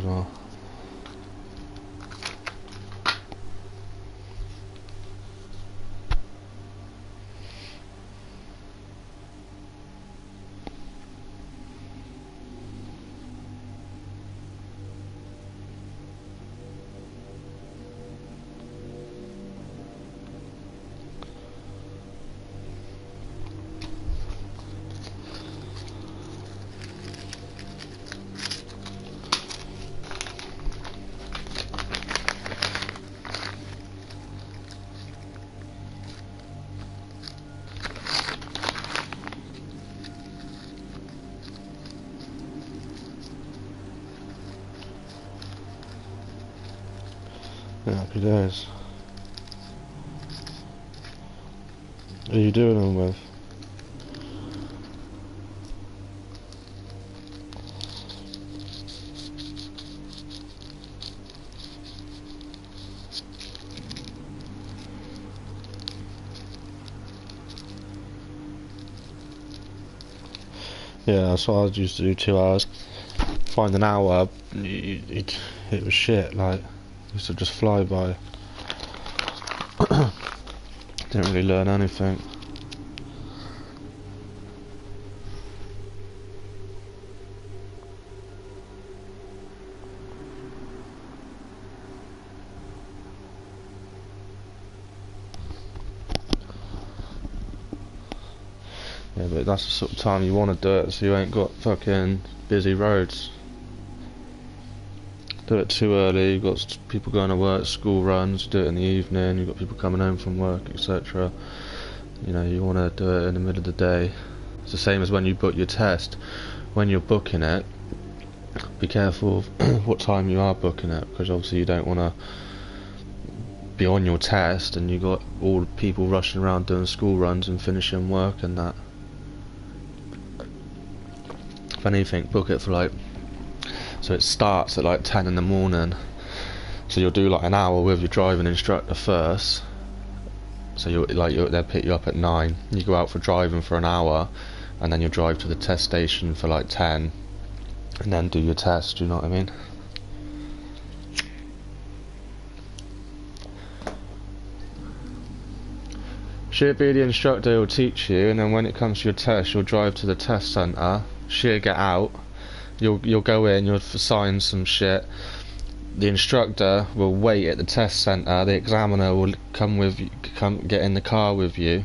as well. Yeah, happy days. What are you doing them with? Yeah, that's what I used to do, 2 hours. Find an hour, it was shit, like, used to just fly by. Didn't really learn anything. Yeah, but that's the sort of time you want to do it, so you ain't got fucking busy roads. Do it too early, you've got people going to work, school runs, do it in the evening, you've got people coming home from work, etc. You know, you want to do it in the middle of the day. It's the same as when you book your test. When you're booking it, be careful of what time you are booking it, because obviously you don't want to be on your test and you got all the people rushing around doing school runs and finishing work and that. If anything, book it for like, so it starts at like 10 in the morning, so you'll do like an hour with your driving instructor first, so they'll pick you up at 9, you go out for driving for an hour, and then you'll drive to the test station for like 10, and then do your test, do you know what I mean? She'll be the instructor who'll teach you, and then when it comes to your test, you'll drive to the test centre, she'll get out, you'll go in, you'll sign some shit, the instructor will wait at the test centre, the examiner will come get in the car with you,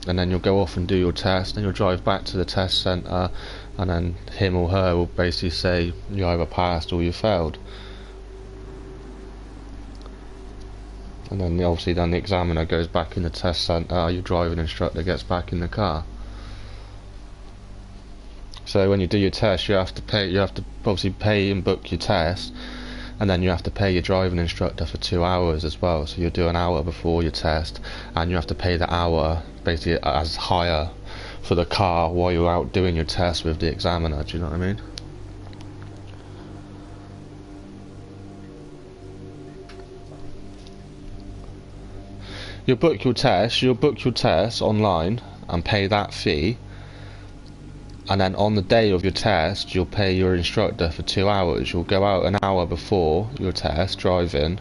and then you'll go off and do your test, and you'll drive back to the test centre, and then him or her will basically say you either passed or you failed. And then obviously the examiner goes back in the test centre, your driving instructor gets back in the car. So when you do your test, you have to obviously pay and book your test, and then you have to pay your driving instructor for 2 hours as well. So you'll do an hour before your test, and you have to pay the hour basically as hire for the car while you're out doing your test with the examiner, do you know what I mean? You'll book your test online and pay that fee, and then on the day of your test you'll pay your instructor for 2 hours. You'll go out an hour before your test driving,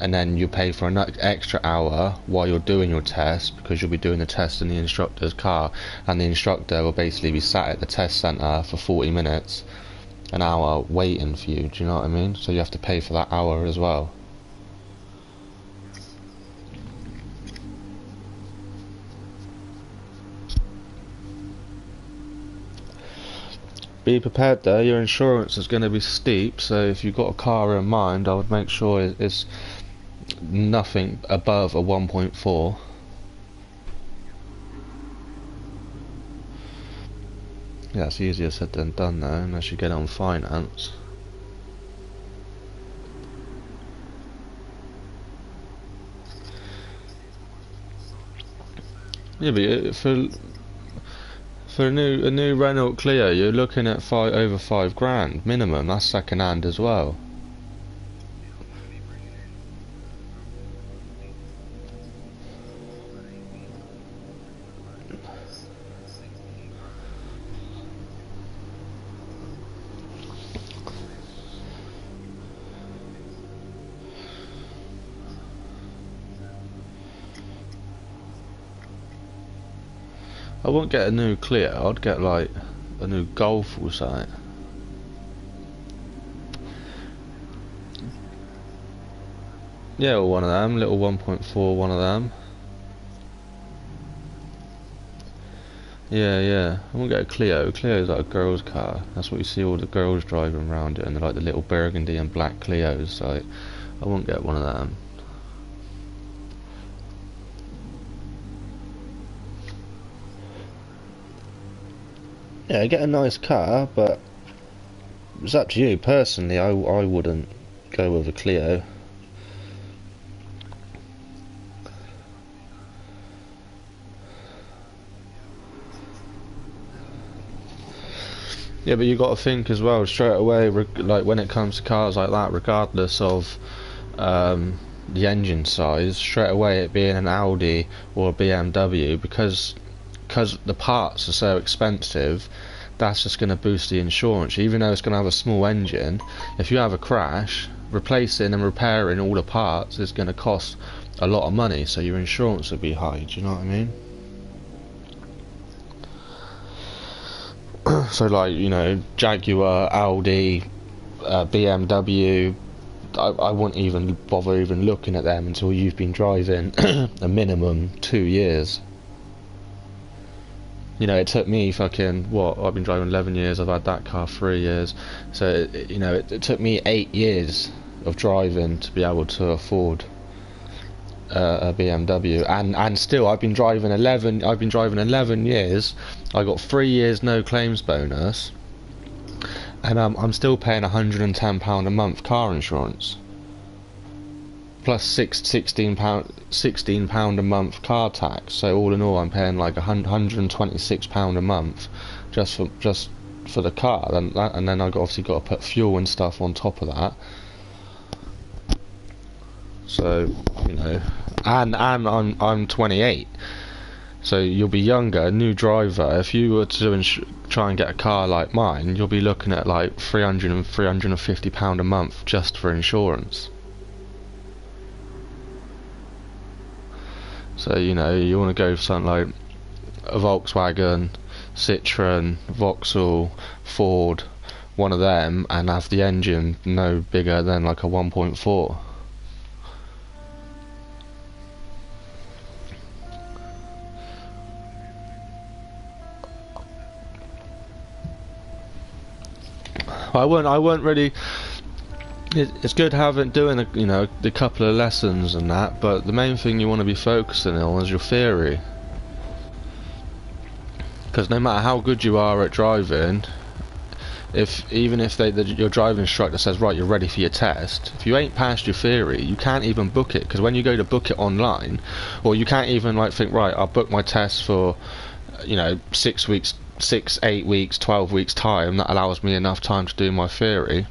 and then you pay for an extra hour while you're doing your test, because you'll be doing the test in the instructor's car, and the instructor will basically be sat at the test centre for 40 minutes, an hour waiting for you, do you know what I mean? So you have to pay for that hour as well. Be prepared though, your insurance is going to be steep, so if you've got a car in mind, I would make sure it's nothing above a 1.4. Yeah, it's easier said than done though, unless you get on finance. Yeah, but for a new Renault Clio, you're looking at over 5 grand minimum. That's second hand as well. I wouldn't get a new Clio, I'd get like a new Golf or something. Yeah, or one of them, little 1.4, one of them. Yeah. I won't get a Clio. Clio's like a girl's car. That's what you see all the girls driving around it, and they're like the little burgundy and black Clios. Like, I won't get one of them. Yeah, get a nice car, but it's up to you. Personally, I wouldn't go with a Clio. Yeah, but you got to think as well straight away. Like when it comes to cars like that, regardless of the engine size, straight away it being an Audi or a BMW, because the parts are so expensive, that's just going to boost the insurance. Even though it's going to have a small engine, if you have a crash, replacing and repairing all the parts is going to cost a lot of money, so your insurance will be high. Do you know what I mean? So like, you know, Jaguar, Audi, BMW, I wouldn't even bother even looking at them until you've been driving a minimum 2 years. You know, it took me fucking, what, I've been driving 11 years, I've had that car 3 years, so you know, it took me 8 years of driving to be able to afford a BMW, and still I've been driving 11 years. I got 3 years no claims bonus, and I'm still paying £110 a month car insurance, plus £16 a month car tax. So all in all, I'm paying like £126 a month just for the car, and then I obviously got to put fuel and stuff on top of that. So, you know, and I'm 28, so you'll be younger, new driver. If you were to try and get a car like mine, you'll be looking at like £300 and £350 a month just for insurance. So, you know, you want to go for something like a Volkswagen, Citroen, Vauxhall, Ford, one of them, and have the engine no bigger than like a 1.4. I won't really. It's good doing you know, the couple of lessons and that, but the main thing you want to be focusing on is your theory. Because no matter how good you are at driving, even if your driving instructor says, right, you're ready for your test, if you ain't passed your theory, you can't even book it. Because when you go to book it online, or you can't even like think, right, I'll book my test for, you know, 6 weeks. 6, 8 weeks, 12 weeks time, that allows me enough time to do my theory.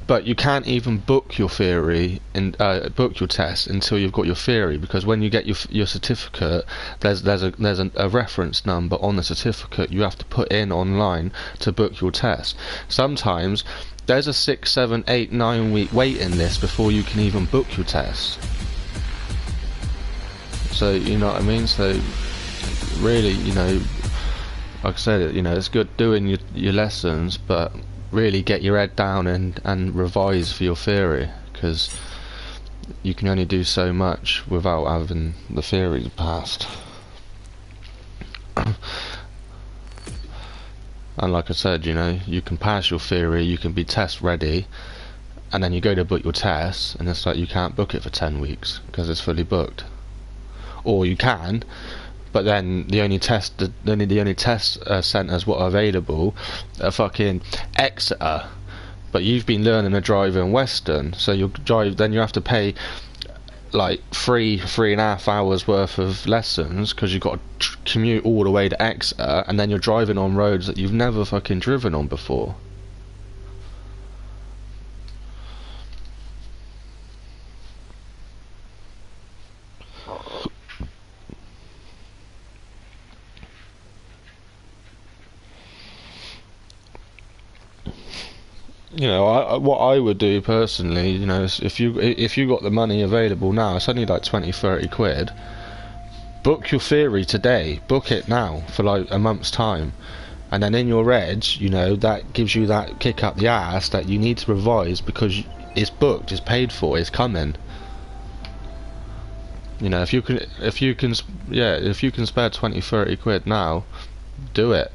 But you can't even book your theory and book your test until you've got your theory, because when you get your certificate, there's a reference number on the certificate you have to put in online to book your test. Sometimes there's a 6, 7, 8, 9 week waiting list before you can even book your test. So you know what I mean? So really, you know, like I said, you know, it's good doing your lessons, but really get your head down and revise for your theory, because you can only do so much without having the theory passed. And like I said, you know, you can pass your theory, you can be test ready, and then you go to book your test, and it's like you can't book it for 10 weeks because it's fully booked. Or you can, but then the only test centres what are available are fucking Exeter. But you've been learning to drive in Western, so then you have to pay like 3.5 hours worth of lessons, because you've got to commute all the way to Exeter, and then you're driving on roads that you've never fucking driven on before. You know, what I would do personally, you know, is if you got the money available now, it's only like 20-30 quid. book your theory today. Book it now for like a month's time. And then in your head, you know, that gives you that kick up the ass that you need to revise because it's booked, it's paid for, it's coming. You know, if you can spare 20, 30 quid now, do it.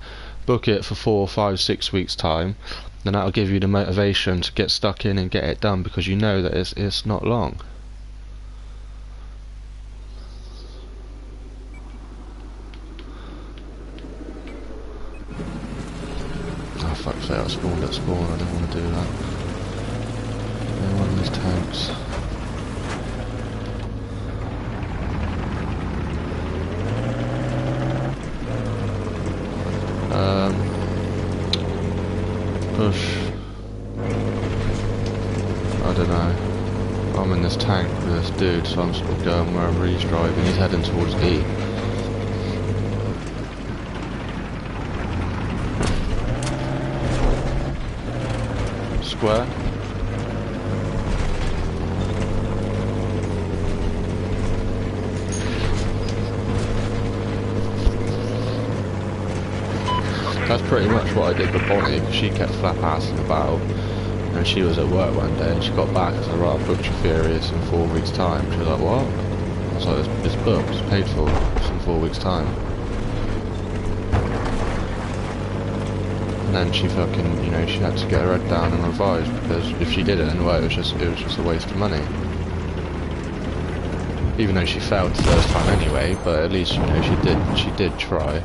Book it for 4, 5, 6 weeks time. Then that'll give you the motivation to get stuck in and get it done because you know that it's not long. Oh fuck's sake, I spawned at spawn, I don't want to do that. Yeah, one of these tanks. Push. I don't know. I'm in this tank with this dude, so I'm sort of going wherever he's driving. He's heading towards E. Square. That's pretty much what I did with Bonnie, because she kept flap-assing about, and she was at work one day, and she got back and said, right, I've booked you Furious in 4 weeks' time. She was like, what? I was like, it's booked, it's paid for, it's in 4 weeks' time. And then she fucking, you know, she had to get her head down and revise, because if she didn't, well, it was just a waste of money. Even though she failed the first time anyway, but at least, you know, she did try.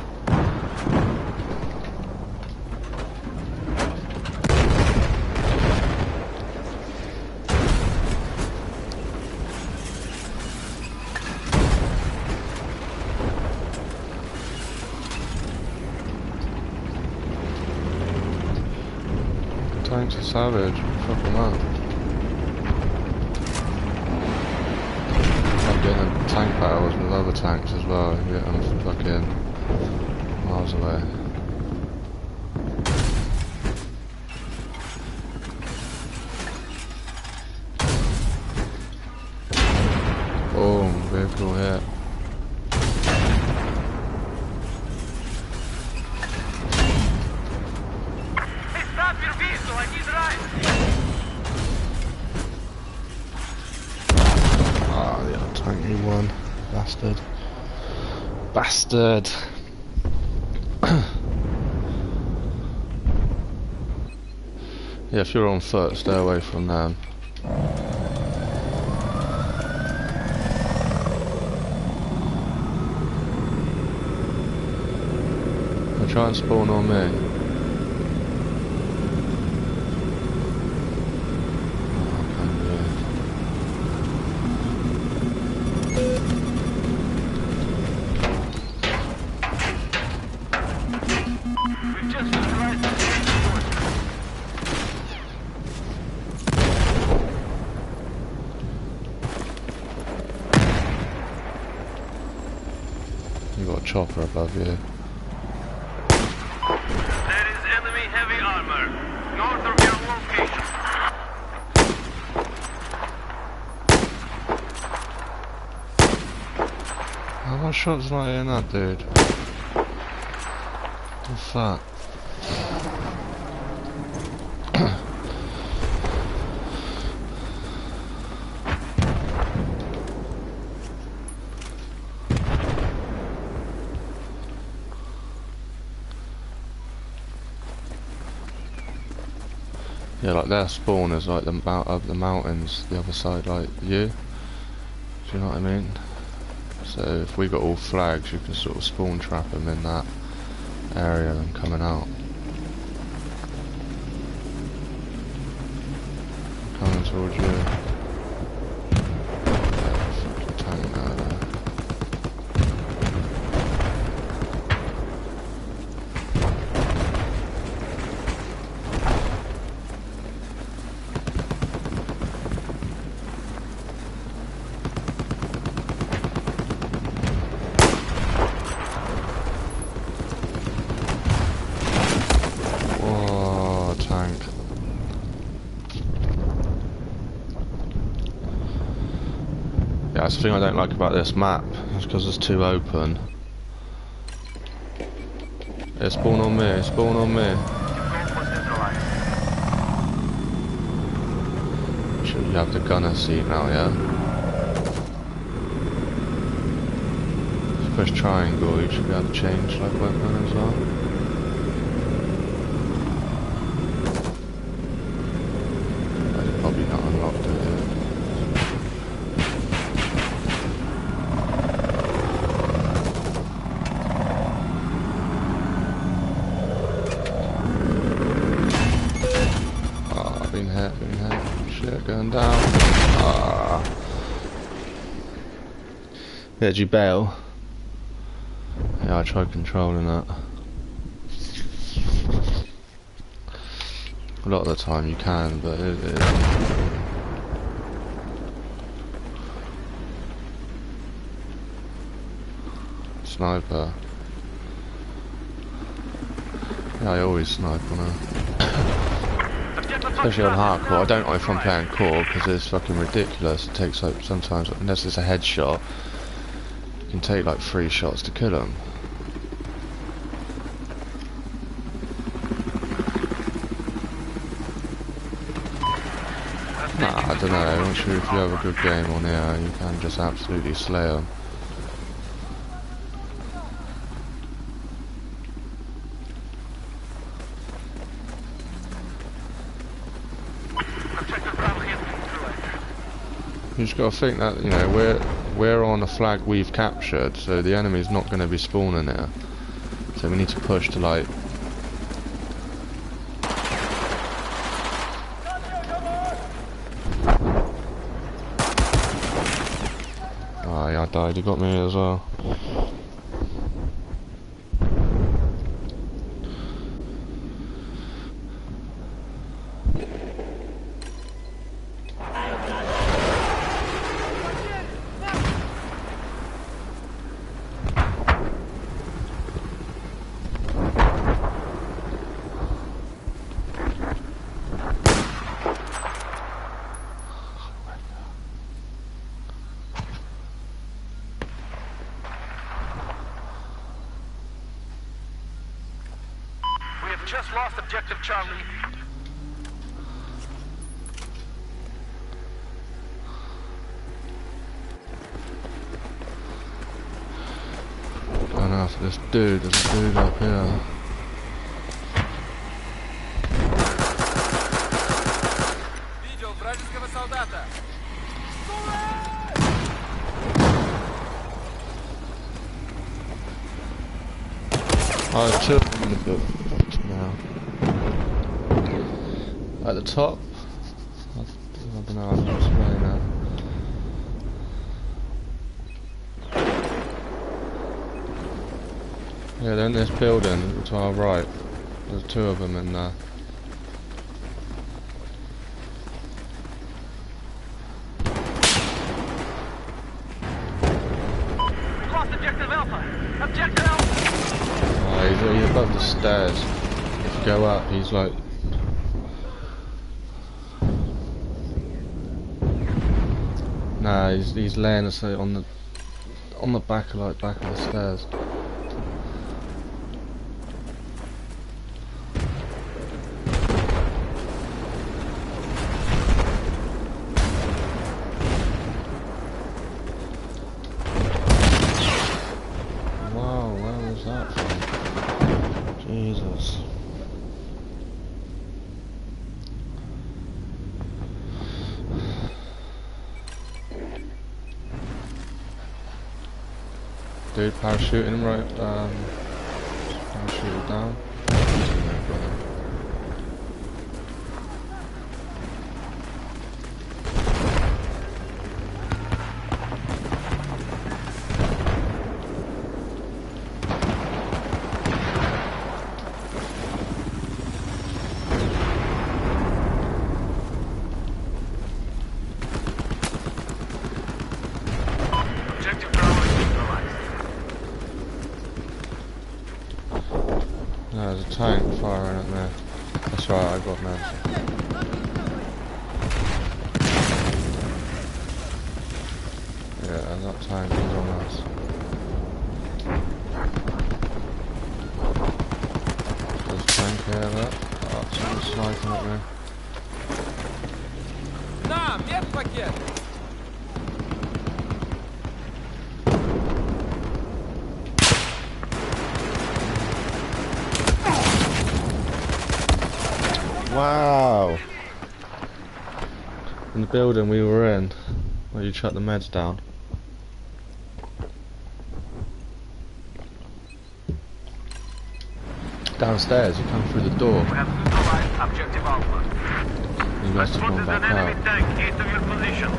Tanks are savage, fuck them up. I'm getting tank battles with other tanks as well, you get them from fucking miles away. Boom, vehicle hit. Tanky one. Bastard. Bastard! Yeah, if you're on foot, stay away from them. They'll try and spawn on me. You got a chopper above you. There is enemy heavy armor north of your location. How much shots not in that dude? What's that? Yeah, like their spawn is like up the mountains, the other side, like you. Do you know what I mean? So if we got all flags, you can sort of spawn trap them in that area and coming out. Coming towards you. Tank out there. Yeah, that's the thing I don't like about this map. It's because it's too open. It's spawn on me, it's spawn on me. Should you have the gunner seat now, yeah? If you push triangle, you should be able to change like weapon as well. That's probably not unlocked it yet. Been hit. Shit, going down. Ah. Yeah, did you bail? Yeah, I tried controlling that. A lot of the time you can, but it Sniper. Yeah, I always snipe on her. Especially on hardcore. I don't know if I'm playing core because it's fucking ridiculous. It takes like sometimes, unless it's a headshot, you can take like 3 shots to kill them. Nah, I don't know. I'm not sure if you have a good game on here, you can just absolutely slay them. You just got to think that, you know, we're on a flag we've captured, so the enemy's not going to be spawning here. So we need to push to like. Oh yeah, I died. He got me as well. Just lost objective Charlie. Going after this dude, there's a dude up here. Видел вражеского солдата. Oh, there's 2 of them in the book now. At the top, I don't know how to explain that. Yeah, they're in this building to our right. There's 2 of them in there. We've lost objective Alpha. Objective Alpha. Oh, he's above the stairs. If you go up, he's like. Nah, he's laying us on the back of the stairs. Wow, where was that from? Jesus. Dude, parachuting right, parachuted down. Objective Bravo is neutralized. No, there's a tank firing at me. That's right, I got meds. Yeah, that tank is on us. There's a tank here, look. Oh, someone's sniping at me. На, медпакет! Wow! In the building we were in, where you shut the meds down. Downstairs, you come through the door. We have neutralized objective Alpha. You must have gone Spotted back an enemy out. tank east of your position.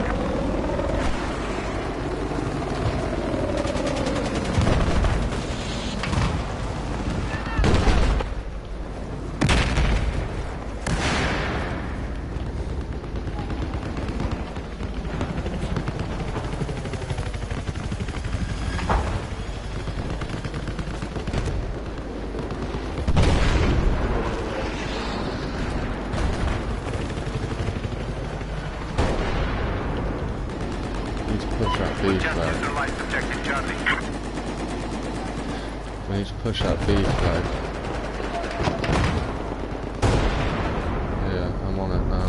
We need to push that B Just flag. neutralized objective Charlie. We need to push that B flag. Yeah, I'm on it now.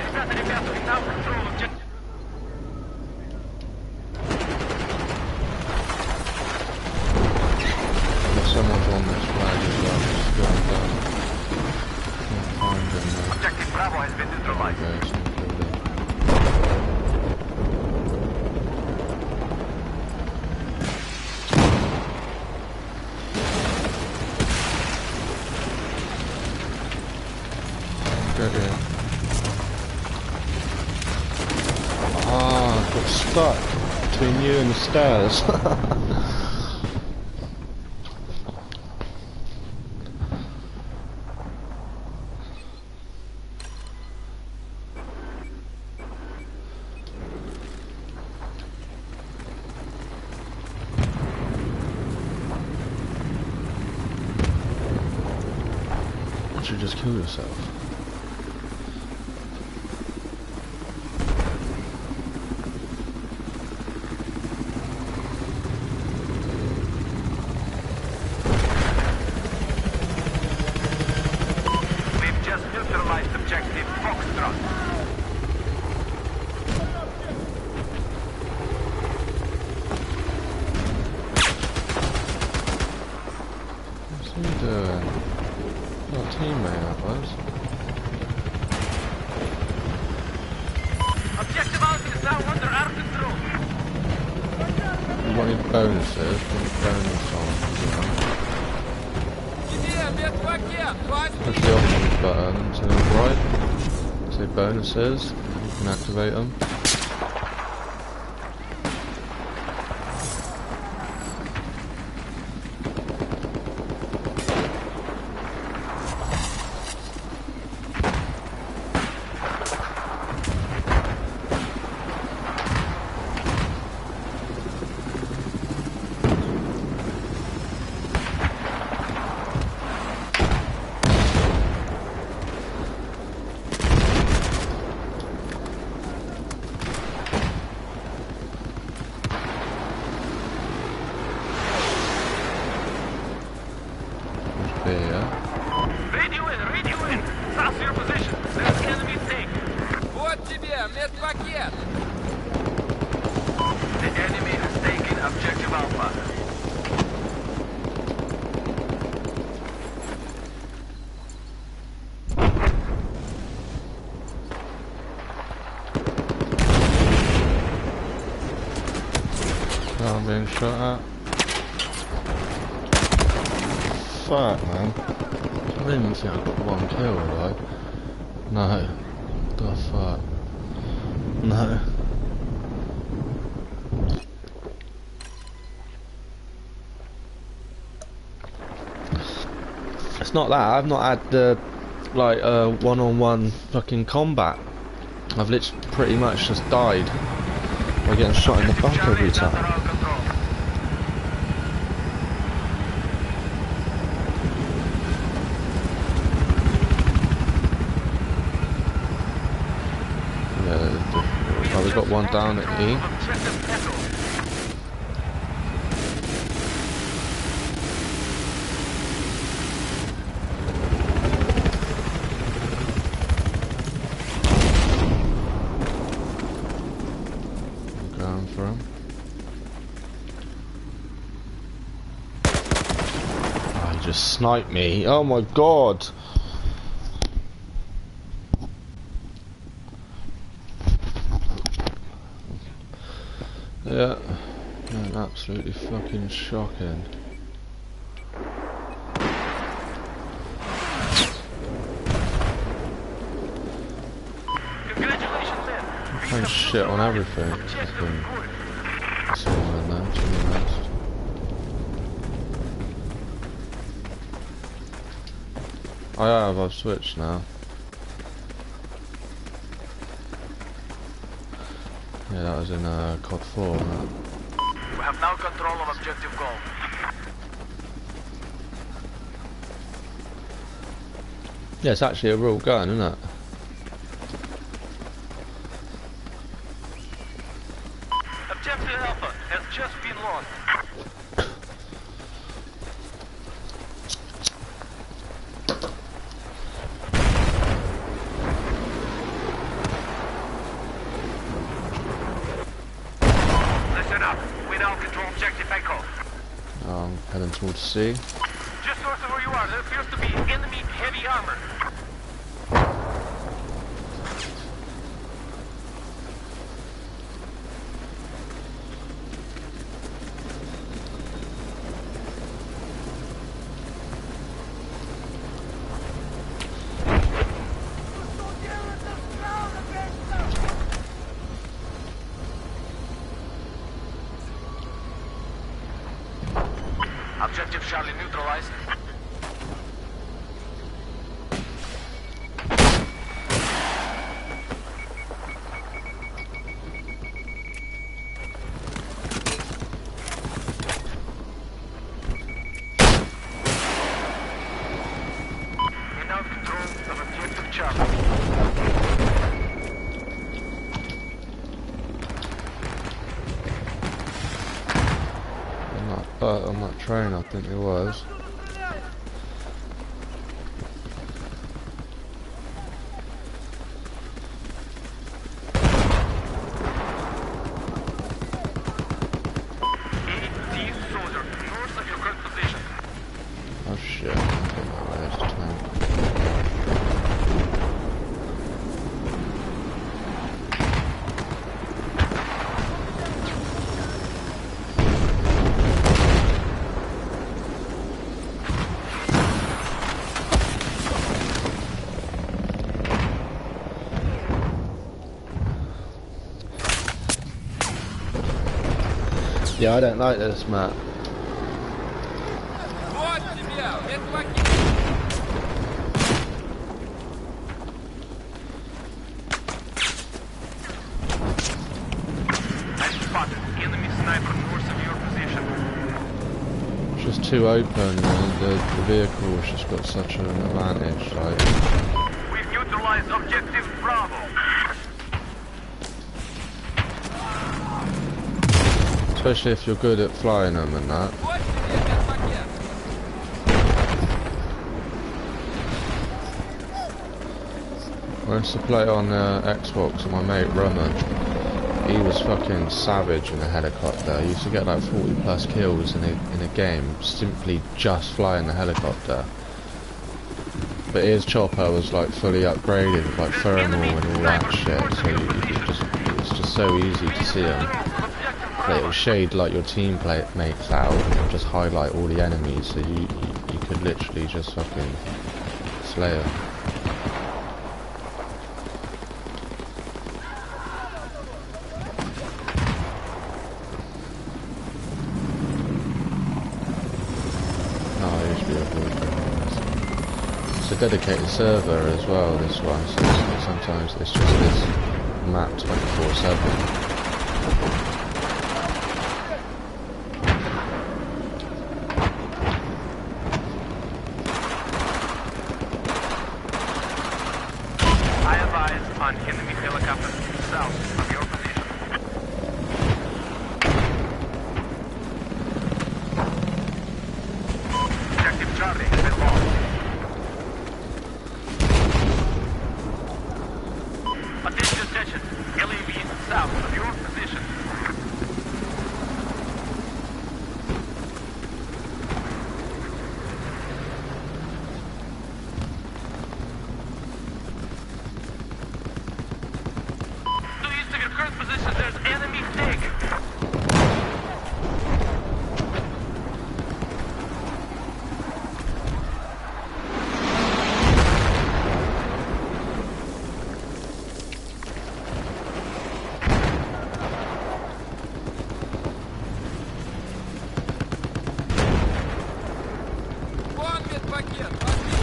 Ребята, ребята, we now control objective. If someone's on this flag as well, just go down. Can't find him now. Objective Bravo has been neutralized. There he goes, someone killed him. Get in. Ah, got stuck between you and the stairs. You should just kill yourself. We've just neutralized objective Foxtrot. What's he doing? Not a teammate, that was. Objective Alpha is now under our control. You want any bonuses? Put bonus on. Тебе медпакет! Push Возьми! the options button to the right. Say bonuses. You can activate them. There. Radio in. South your position. There's enemy tank. Вот тебе медпакет! The enemy has taken objective Alpha. Oh, I'm being shot at. Fuck, man. I didn't even think I got one kill, did I? No. The fuck? No. It's not that. I've not had the like one-on-one fucking combat. I've literally pretty much just died by getting shot in the back every Charlie is under time. our control. got one down at E. Objective Echo. Going for him. Oh, he just sniped me. Oh my god. Yeah, absolutely fucking shocking. Congratulations, man. Playing shit on everything. Fucking someone in there, to be honest. I've switched now. Yeah, that was in COD 4, wasn't it? We have now control of objective goal. Yeah, it's actually a real gun, isn't it? Objective Alpha has just been lost. Listen up. We now control objective Echo. I'm heading towards C. Just north of where you are, there appears to be enemy heavy armor. Objective Charlie neutralized. We now have control of objective Charlie. On that train, I think it was. AT soldier, north of your current position. Oh shit, I don't know where it's tank. Yeah, I don't like this map. Вот тебя, медпакет. I spotted enemy sniper north of your position. It's just too open, and the vehicle's just got such an advantage, like. We've neutralized objective Bravo. Especially if you're good at flying them and that. Вот тебе медпакет. I used to play on Xbox and my mate Roman, he was fucking savage in a helicopter. He used to get like 40 plus kills in a game simply just flying the helicopter. But his chopper was like fully upgraded with like thermal and all that shit, so it's just so easy to see him. Like, it'll shade like your team mates out and just highlight all the enemies, so you could literally just fucking slay them. Oh, it used to be a good. It's a dedicated server as well, this one, so sometimes it's just this map 24/7. I advise on enemy helicopter south of your position. current position, there's enemy TIG. Вон медпакет, возьми.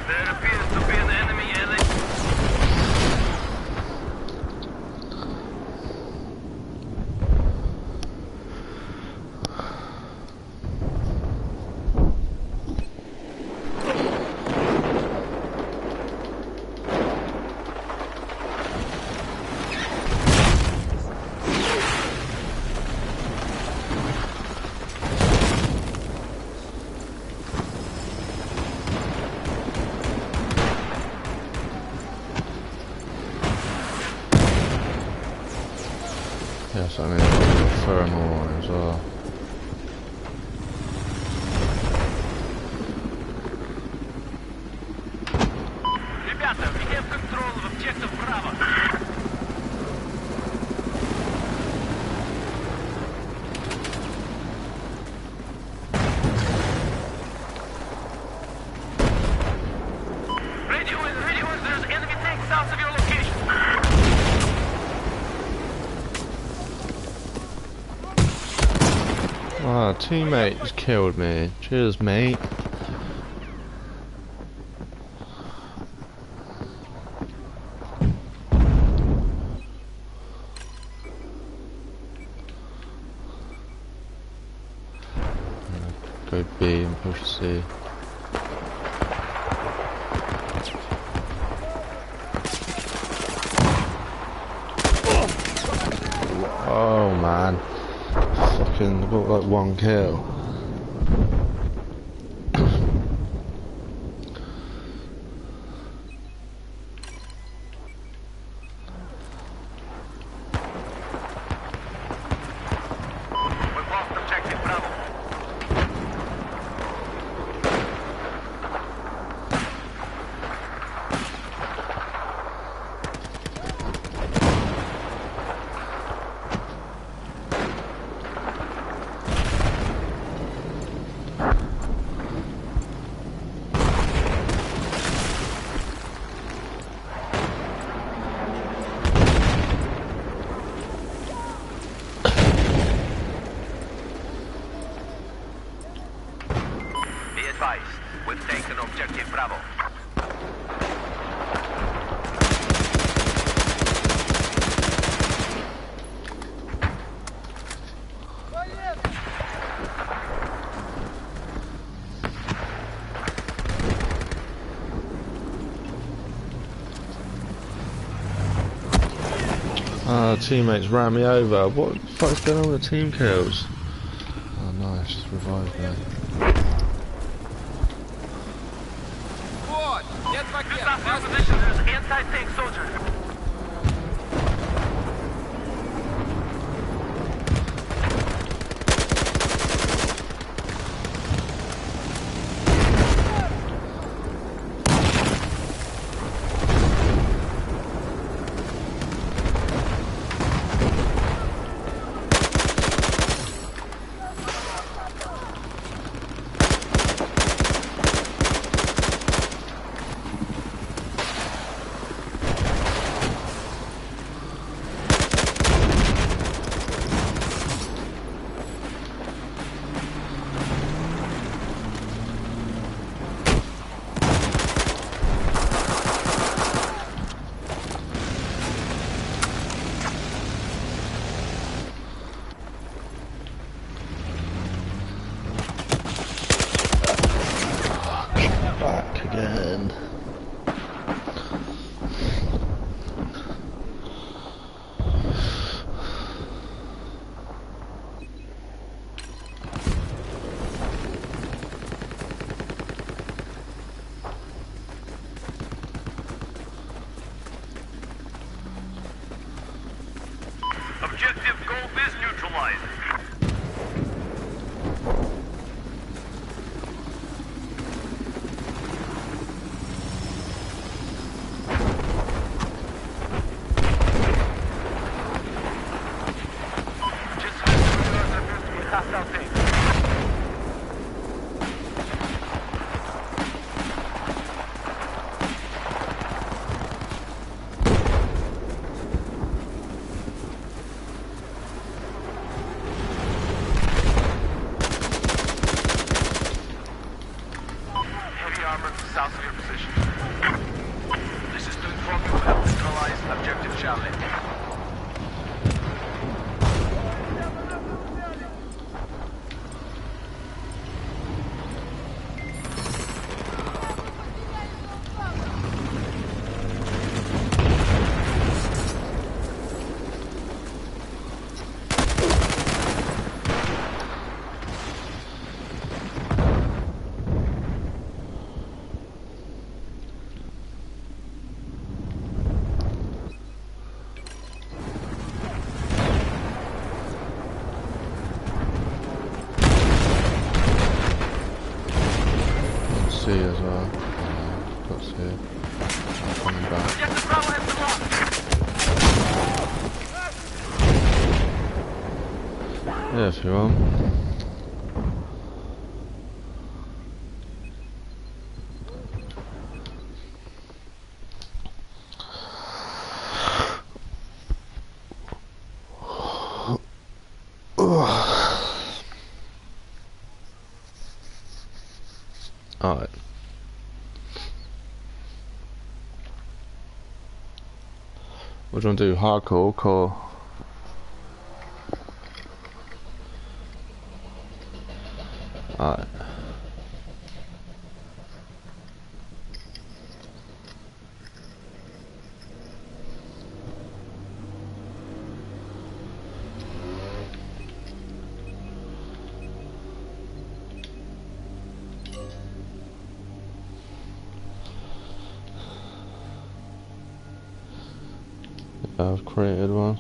There appears to be an enemy LA. Yes, I need thermal as well. Ребята, we have control of objective Bravo. Radio in, there's enemy tank south of your location. Ah, teammate just killed me. Cheers, mate. Go B and push C. Oh man. Fucking got like one kill. We've lost objective Bravo. Be advised, we've taken objective Bravo. Ah, teammates ran me over. What the fuck's going on with the team kills? Oh nice, just revived me. Вот, Just медпакет, south of your возьми. position, there's anti-tank soldier. Back again. Objective Gold is neutralized. hostile tank. Heavy armor south of your position. This is to inform you of neutralized objective Charlie. C as well. Got C. Coming back. Objective Bravo has been lost. Yeah, if you want. Alright. What do you want to do? Hardcore or core? Alright. I've created one.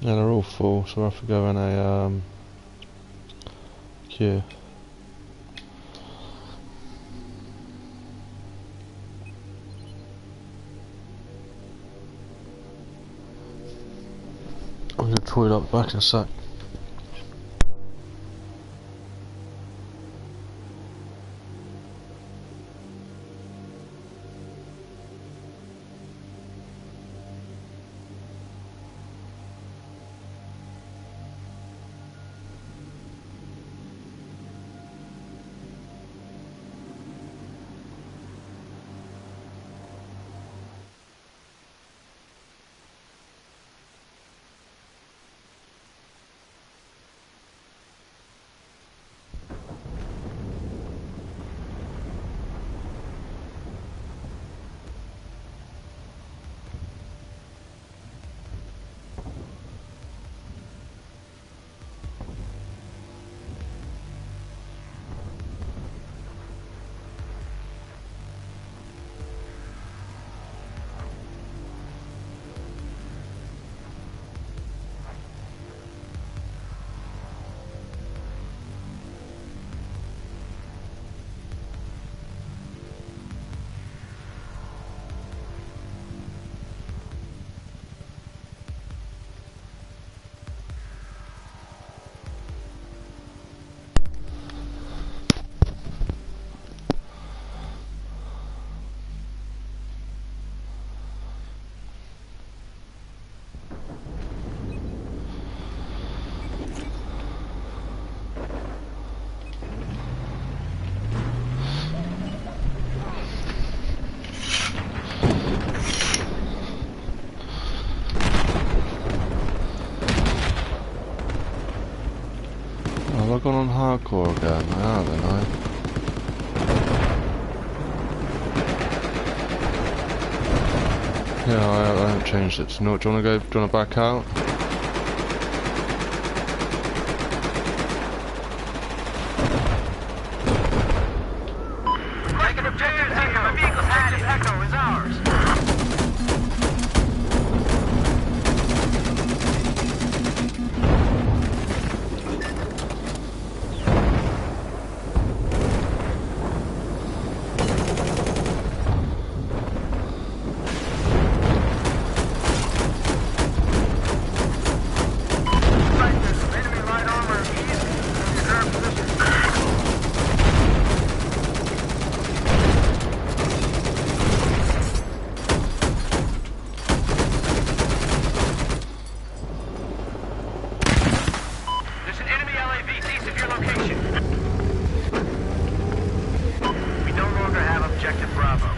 Yeah, they're all full, so we'll have to go in a queue. I'm gonna toilet back in a sec. on hardcore again? I haven't, Yeah, I haven't changed it to naught. Do you wanna back out? Taking objective Echo. The vehicle's active Echo is ours. Enemy light armor east. Reserve position. There's an enemy LAV east of your location. We no longer have objective Bravo.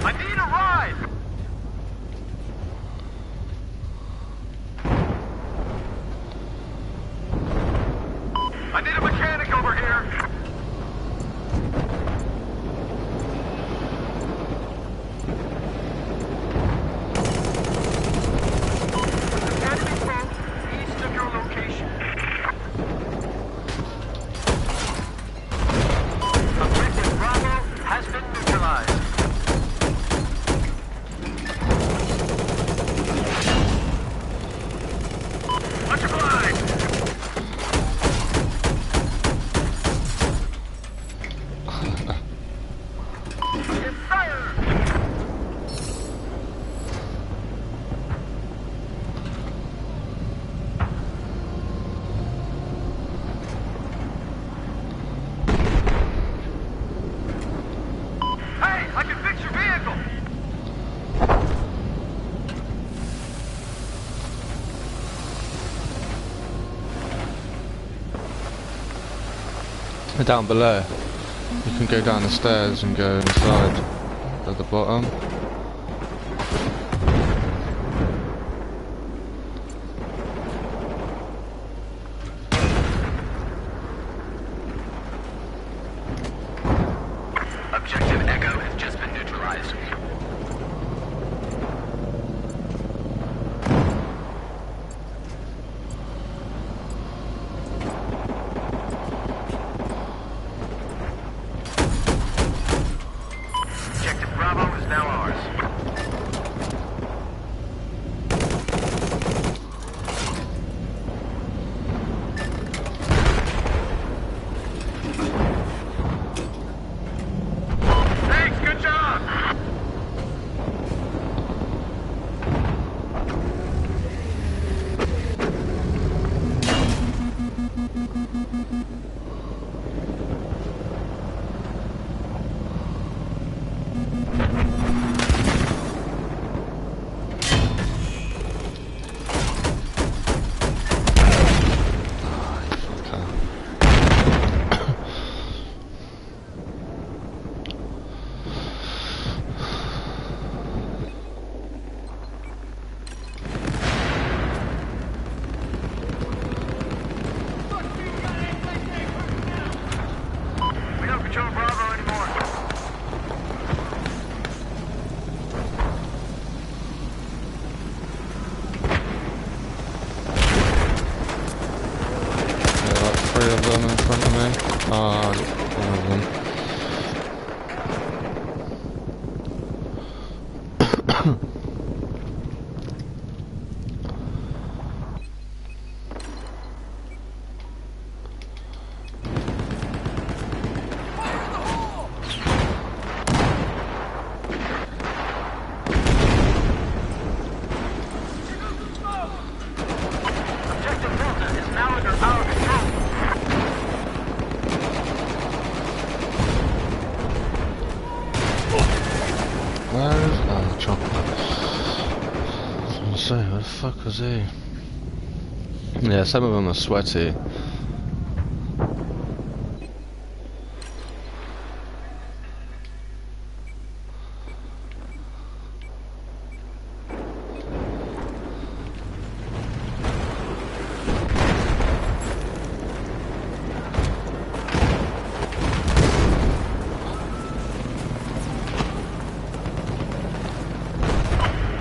I need a ride! I need a mechanic over here! Enemy boat east of your location. Objective Bravo has been neutralized. Much obliged! Yes, sir! Hey, I can fix your vehicle! Down below. You can go down the stairs and go inside at the bottom. Objective Echo has just been neutralized. Objective Bravo is now ours. Thanks, good job! We don't control Bravo anymore. Yeah, like 3 of them in front of me. Ah, 1 of them. say, where the fuck was he? Yeah, some of them are sweaty.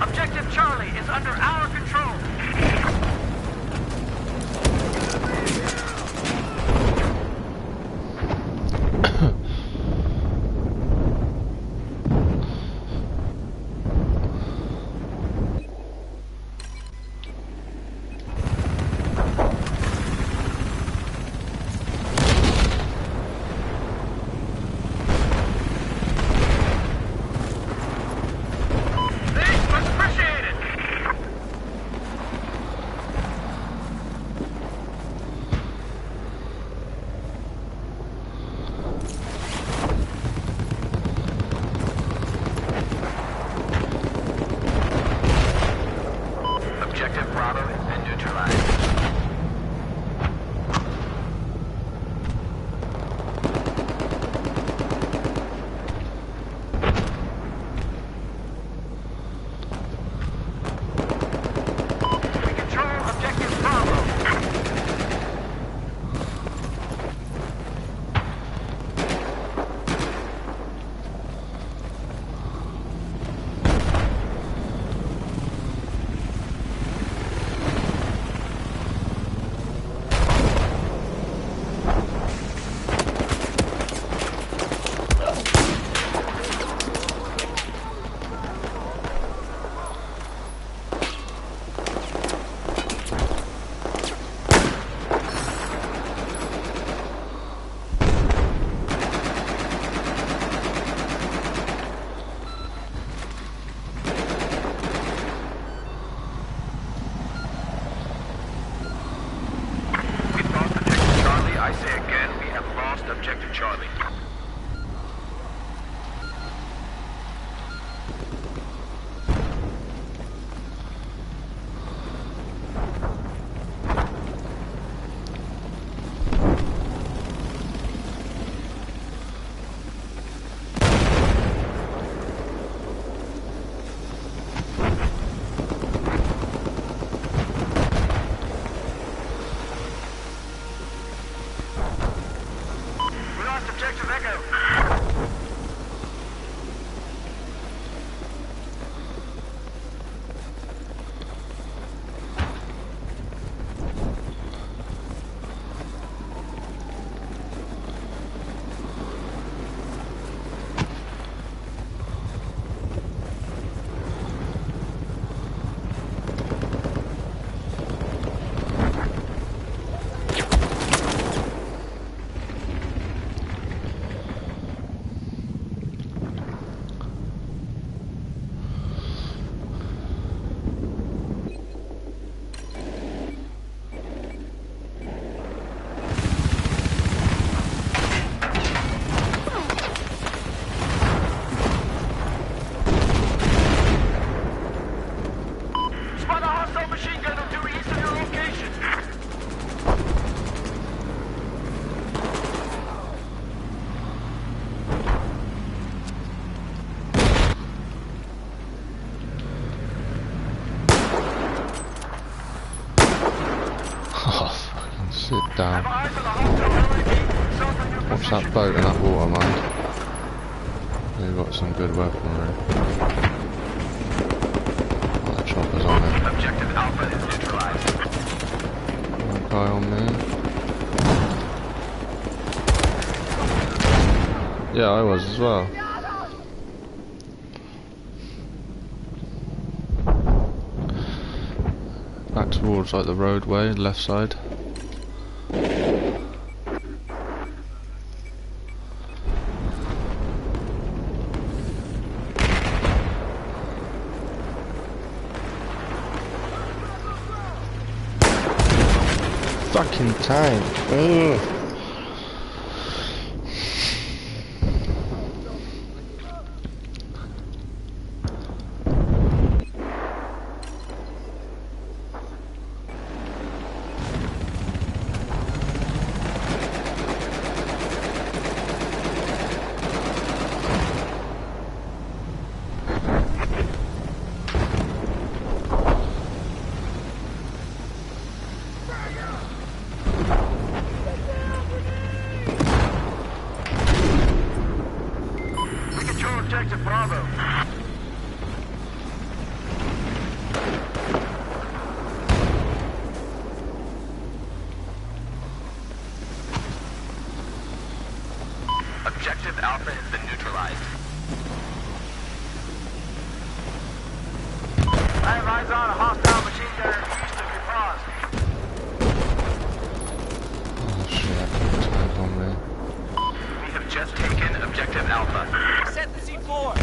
Objective Charlie is under our control. Thanks, much appreciated. Objective Bravo has been neutralized. We control Objective Bravo. We've lost Objective Charlie. I say again, we have lost Objective Charlie. We lost Objective Echo. Spot a hostile machine gunner due east of your location. Oh, fucking sit Have down. eyes on a hostile UAV south of your Watch position. that boat in that water, man. They've got some good weaponry. Oh, the chopper's on it. Objective Alpha is neutralized. That guy on me. Yeah, I was as well. Back towards like the roadway, left side. Fucking tank. Ugh. objective Bravo. Objective Alpha has been neutralized. I have eyes on a hostile machine gunner east of your paws. Oh shit, tank on me. We have just taken objective Alpha. Set the C4.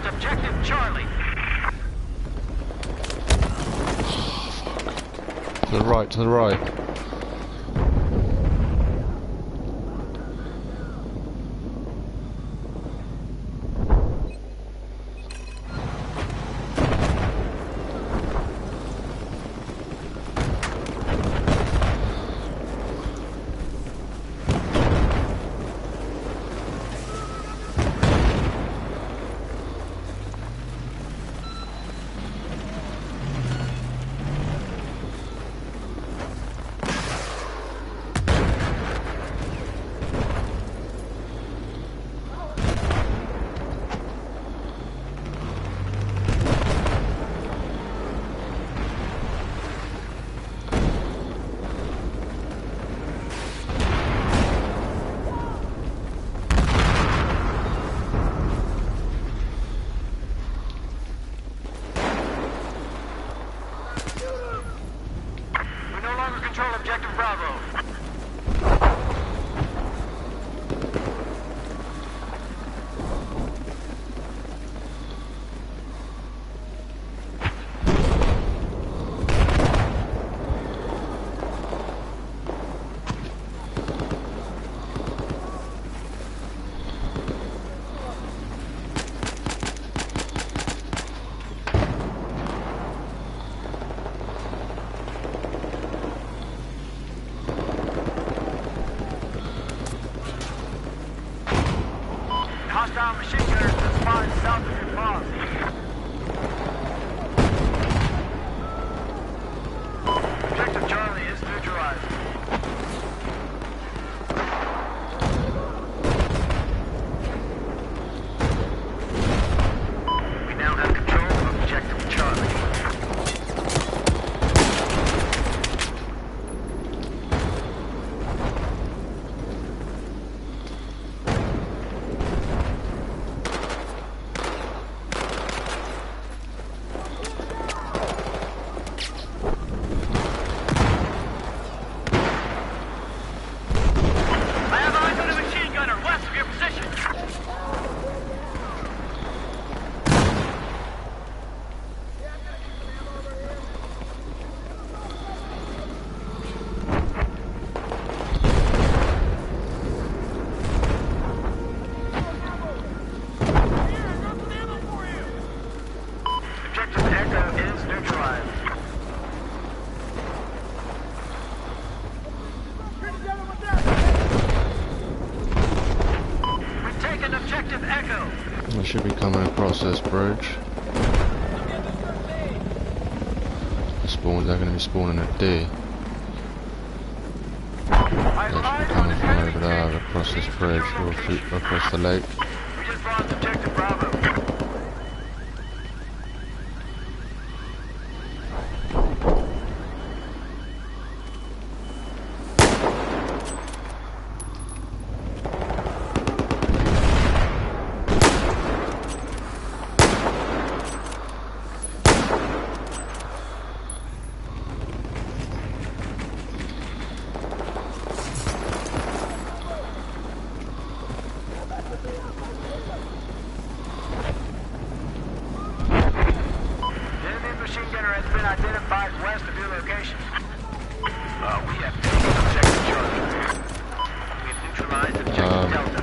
Objective Charlie. To the right, to the right. Control objective Bravo. Hostile machine gunners have spotted south of your paws. Objective Charlie is neutralized. We now have control of objective Charlie. They should be coming across this bridge. They're going to be spawning at D. They should be coming from over there, across this bridge, or across the lake. We just lost objective Bravo. identified west of your location. We have taken objective Charlie. We've neutralized objective Delta.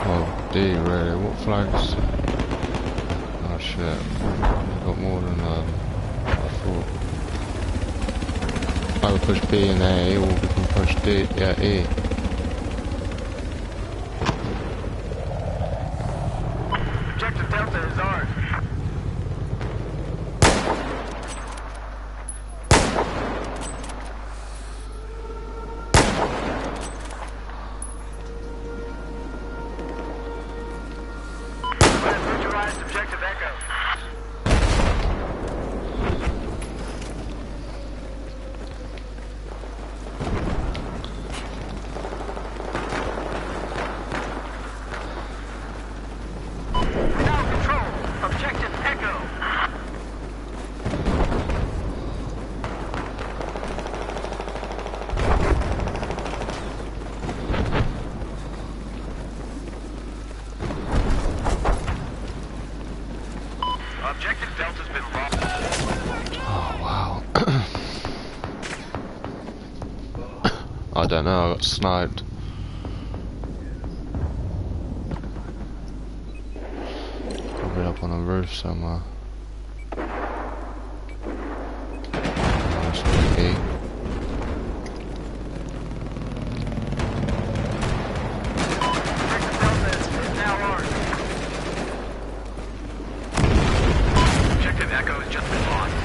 Oh, D, really? What flags? Oh shit. I've got more than I thought. Either push B and A, or we can push D, yeah, E. Objective Delta is ours. We have neutralized objective Echo. Now control. Objective Echo. Objective Delta's been lost. Oh wow. I don't know, I got sniped. Probably up on a roof somewhere. Nice, E. Objective Delta is now ours. Objective Echo has just been lost.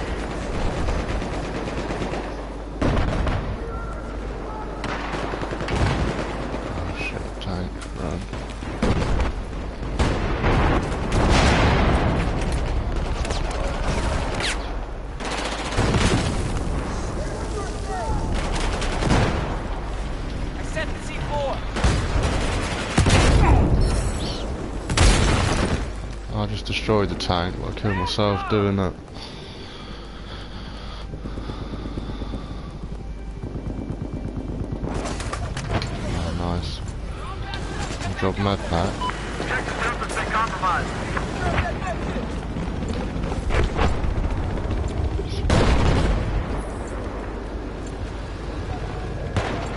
Oh shit, tank, run. I set the C4. I just destroyed the tank, but I killed myself doing that. Oh, nice. Drop med pack. Objective Delta's been compromised.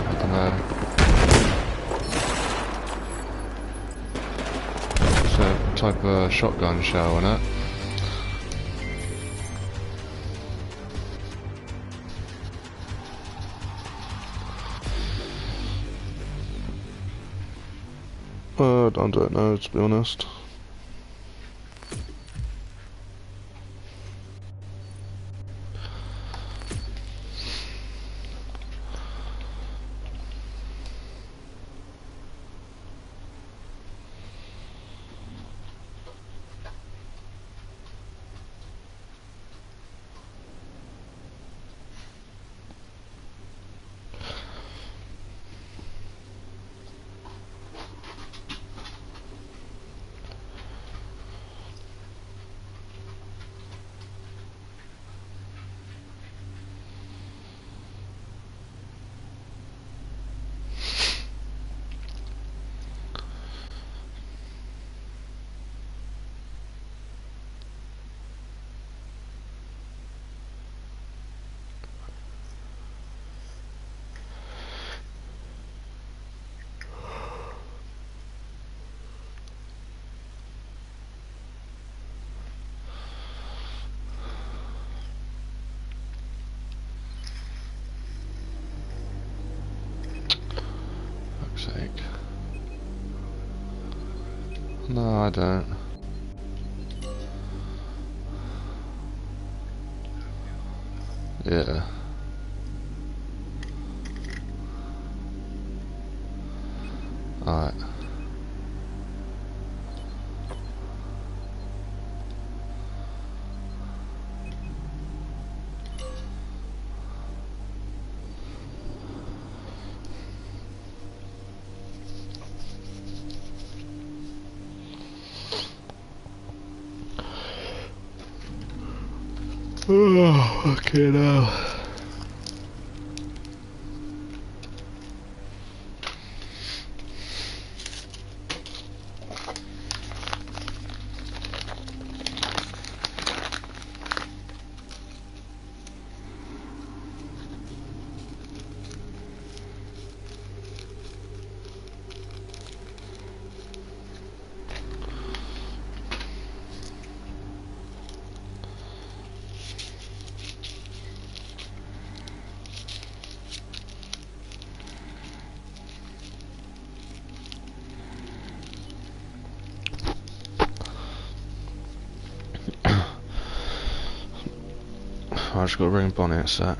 I don't know. It's a type of shotgun shell on it. I don't know, to be honest. Sake. No, I don't. Yeah. Alright. Oh, okay now. I just got to ring Bonnie a sec.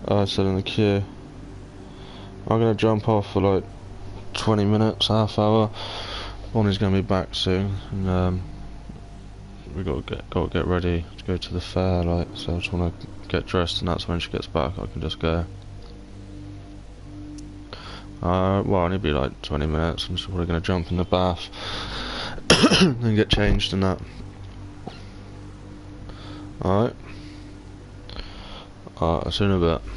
I said in the queue. I'm gonna jump off for like 20 minutes, half hour. Bonnie's gonna be back soon, and we gotta get ready to go to the fair. Like, so I just wanna get dressed, and that's when she gets back. I can just go. Well, only be like 20 minutes. I'm just probably gonna jump in the bath and get changed and that. Alright. I'll see you in a bit.